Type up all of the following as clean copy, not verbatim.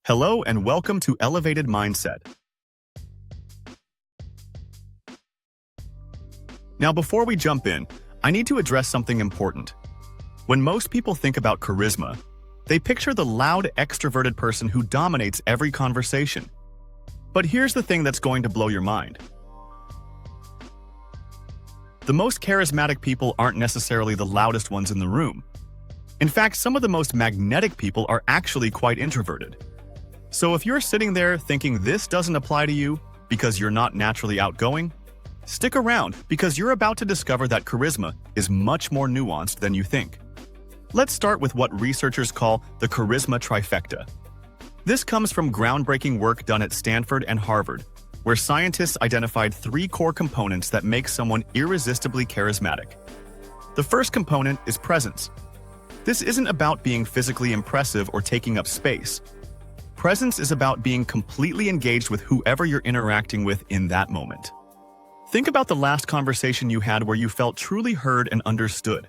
Hello and welcome to Elevated Mindset. Now, before we jump in, I need to address something important. When most people think about charisma, they picture the loud, extroverted person who dominates every conversation. But here's the thing that's going to blow your mind. The most charismatic people aren't necessarily the loudest ones in the room. In fact, some of the most magnetic people are actually quite introverted. So if you're sitting there thinking this doesn't apply to you because you're not naturally outgoing, stick around because you're about to discover that charisma is much more nuanced than you think. Let's start with what researchers call the charisma trifecta. This comes from groundbreaking work done at Stanford and Harvard, where scientists identified 3 core components that make someone irresistibly charismatic. The first component is presence. This isn't about being physically impressive or taking up space. Presence is about being completely engaged with whoever you're interacting with in that moment. Think about the last conversation you had where you felt truly heard and understood.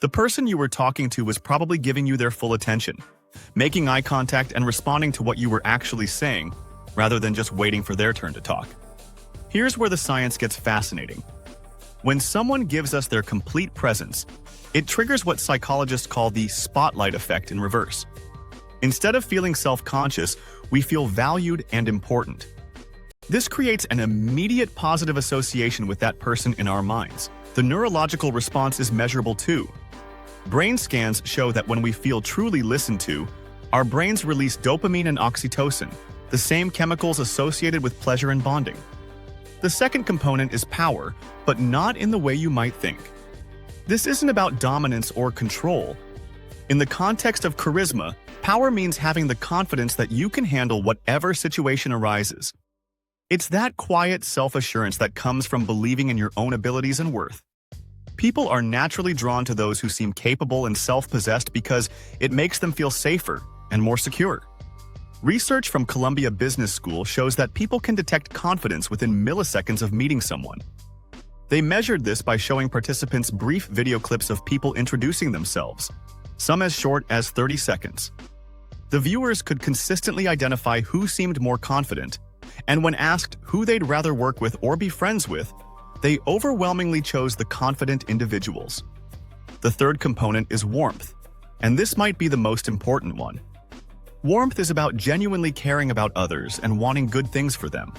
The person you were talking to was probably giving you their full attention, making eye contact and responding to what you were actually saying, rather than just waiting for their turn to talk. Here's where the science gets fascinating. When someone gives us their complete presence, it triggers what psychologists call the spotlight effect in reverse. Instead of feeling self-conscious, we feel valued and important. This creates an immediate positive association with that person in our minds. The neurological response is measurable too. Brain scans show that when we feel truly listened to, our brains release dopamine and oxytocin, the same chemicals associated with pleasure and bonding. The second component is power, but not in the way you might think. This isn't about dominance or control. In the context of charisma, power means having the confidence that you can handle whatever situation arises. It's that quiet self-assurance that comes from believing in your own abilities and worth. People are naturally drawn to those who seem capable and self-possessed because it makes them feel safer and more secure. Research from Columbia Business School shows that people can detect confidence within milliseconds of meeting someone. They measured this by showing participants brief video clips of people introducing themselves, some as short as 30 seconds. The viewers could consistently identify who seemed more confident, and when asked who they'd rather work with or be friends with, they overwhelmingly chose the confident individuals. The third component is warmth, and this might be the most important one. Warmth is about genuinely caring about others and wanting good things for them.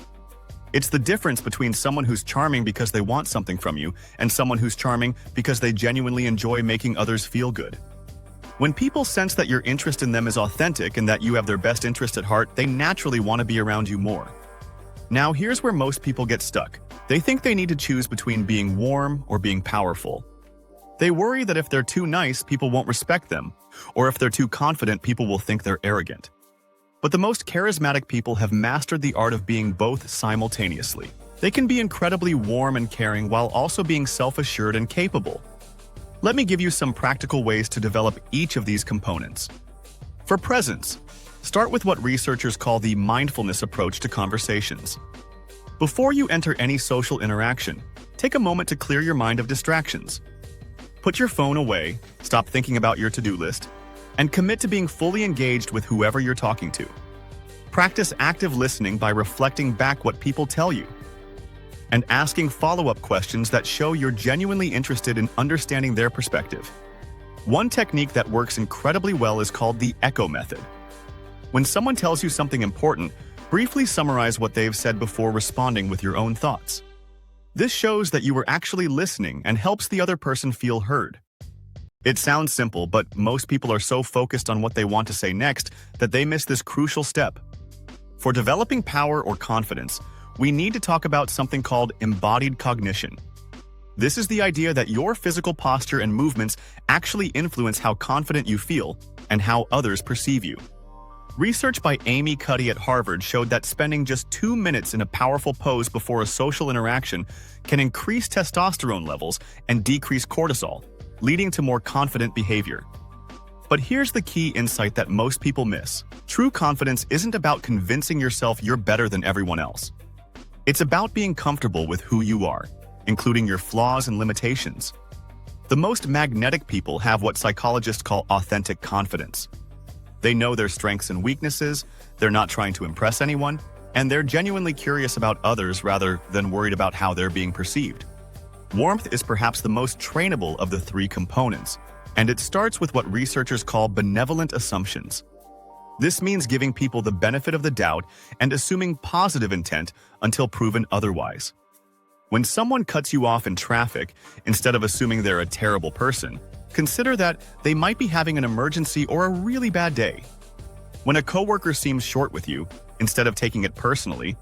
It's the difference between someone who's charming because they want something from you and someone who's charming because they genuinely enjoy making others feel good. When people sense that your interest in them is authentic and that you have their best interest at heart, they naturally want to be around you more. Now, here's where most people get stuck. They think they need to choose between being warm or being powerful. They worry that if they're too nice, people won't respect them, or if they're too confident, people will think they're arrogant. But the most charismatic people have mastered the art of being both simultaneously. They can be incredibly warm and caring while also being self-assured and capable. Let me give you some practical ways to develop each of these components. For presence, start with what researchers call the mindfulness approach to conversations. Before you enter any social interaction, take a moment to clear your mind of distractions. Put your phone away, stop thinking about your to-do list, and commit to being fully engaged with whoever you're talking to. Practice active listening by reflecting back what people tell you and asking follow-up questions that show you're genuinely interested in understanding their perspective. One technique that works incredibly well is called the echo method. When someone tells you something important, briefly summarize what they've said before responding with your own thoughts. This shows that you were actually listening and helps the other person feel heard. It sounds simple, but most people are so focused on what they want to say next that they miss this crucial step. For developing power or confidence, we need to talk about something called embodied cognition. This is the idea that your physical posture and movements actually influence how confident you feel and how others perceive you. Research by Amy Cuddy at Harvard showed that spending just 2 minutes in a powerful pose before a social interaction can increase testosterone levels and decrease cortisol, leading to more confident behavior. But here's the key insight that most people miss. True confidence isn't about convincing yourself you're better than everyone else. It's about being comfortable with who you are, including your flaws and limitations. The most magnetic people have what psychologists call authentic confidence. They know their strengths and weaknesses, They're not trying to impress anyone, and they're genuinely curious about others rather than worried about how they're being perceived. Warmth is perhaps the most trainable of the three components, and it starts with what researchers call benevolent assumptions. This means giving people the benefit of the doubt and assuming positive intent until proven otherwise. When someone cuts you off in traffic, instead of assuming they're a terrible person, consider that they might be having an emergency or a really bad day. When a coworker seems short with you, instead of taking it personally,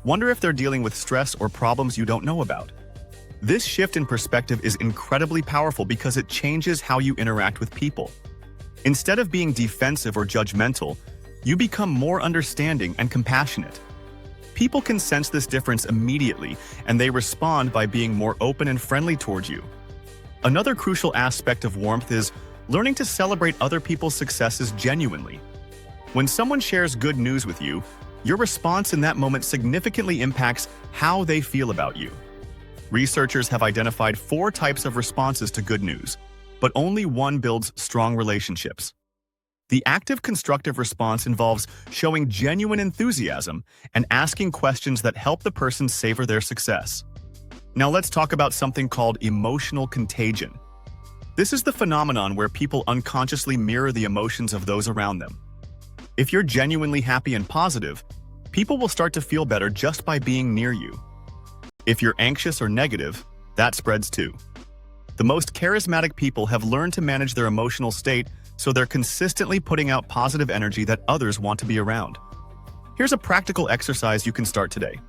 wonder if they're dealing with stress or problems you don't know about. This shift in perspective is incredibly powerful because it changes how you interact with people. Instead of being defensive or judgmental, you become more understanding and compassionate. People can sense this difference immediately, and they respond by being more open and friendly towards you. Another crucial aspect of warmth is learning to celebrate other people's successes genuinely. When someone shares good news with you, your response in that moment significantly impacts how they feel about you. Researchers have identified 4 types of responses to good news, but only one builds strong relationships. The active constructive response involves showing genuine enthusiasm and asking questions that help the person savor their success. Now let's talk about something called emotional contagion. This is the phenomenon where people unconsciously mirror the emotions of those around them. If you're genuinely happy and positive, people will start to feel better just by being near you. If you're anxious or negative, that spreads too. The most charismatic people have learned to manage their emotional state, so they're consistently putting out positive energy that others want to be around. Here's a practical exercise you can start today.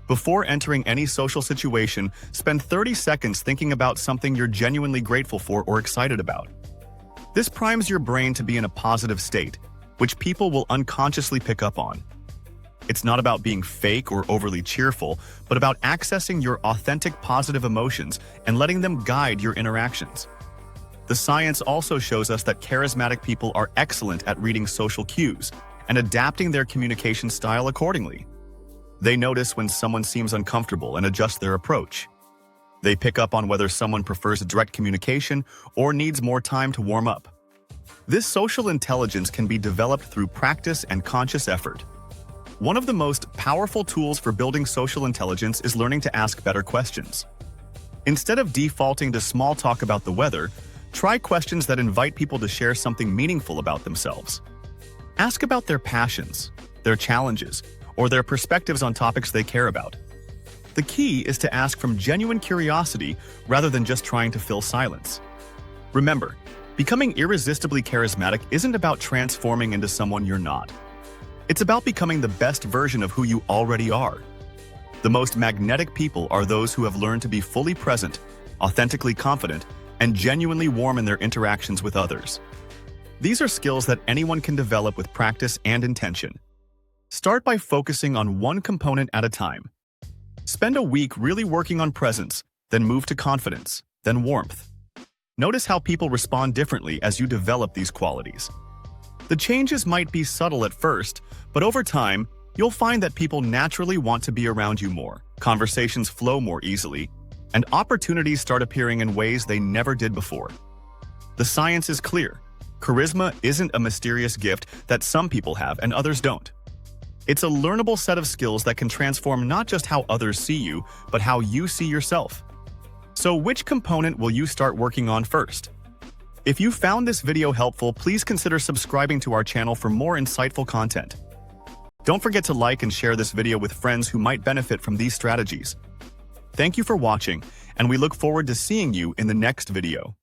Before entering any social situation, spend 30 seconds thinking about something you're genuinely grateful for or excited about. This primes your brain to be in a positive state, which people will unconsciously pick up on. It's not about being fake or overly cheerful, but about accessing your authentic positive emotions and letting them guide your interactions. The science also shows us that charismatic people are excellent at reading social cues and adapting their communication style accordingly. They notice when someone seems uncomfortable and adjust their approach. They pick up on whether someone prefers direct communication or needs more time to warm up. This social intelligence can be developed through practice and conscious effort. One of the most powerful tools for building social intelligence is learning to ask better questions. Instead of defaulting to small talk about the weather, try questions that invite people to share something meaningful about themselves. Ask about their passions, their challenges, or their perspectives on topics they care about. The key is to ask from genuine curiosity rather than just trying to fill silence. Remember, becoming irresistibly charismatic isn't about transforming into someone you're not. It's about becoming the best version of who you already are. The most magnetic people are those who have learned to be fully present, authentically confident, and genuinely warm in their interactions with others. These are skills that anyone can develop with practice and intention. Start by focusing on one component at a time. Spend a week really working on presence, then move to confidence, then warmth. Notice how people respond differently as you develop these qualities. The changes might be subtle at first, but over time, you'll find that people naturally want to be around you more, conversations flow more easily, and opportunities start appearing in ways they never did before. The science is clear. Charisma isn't a mysterious gift that some people have and others don't. It's a learnable set of skills that can transform not just how others see you, but how you see yourself. So which component will you start working on first? If you found this video helpful, please consider subscribing to our channel for more insightful content. Don't forget to like and share this video with friends who might benefit from these strategies. Thank you for watching, and we look forward to seeing you in the next video.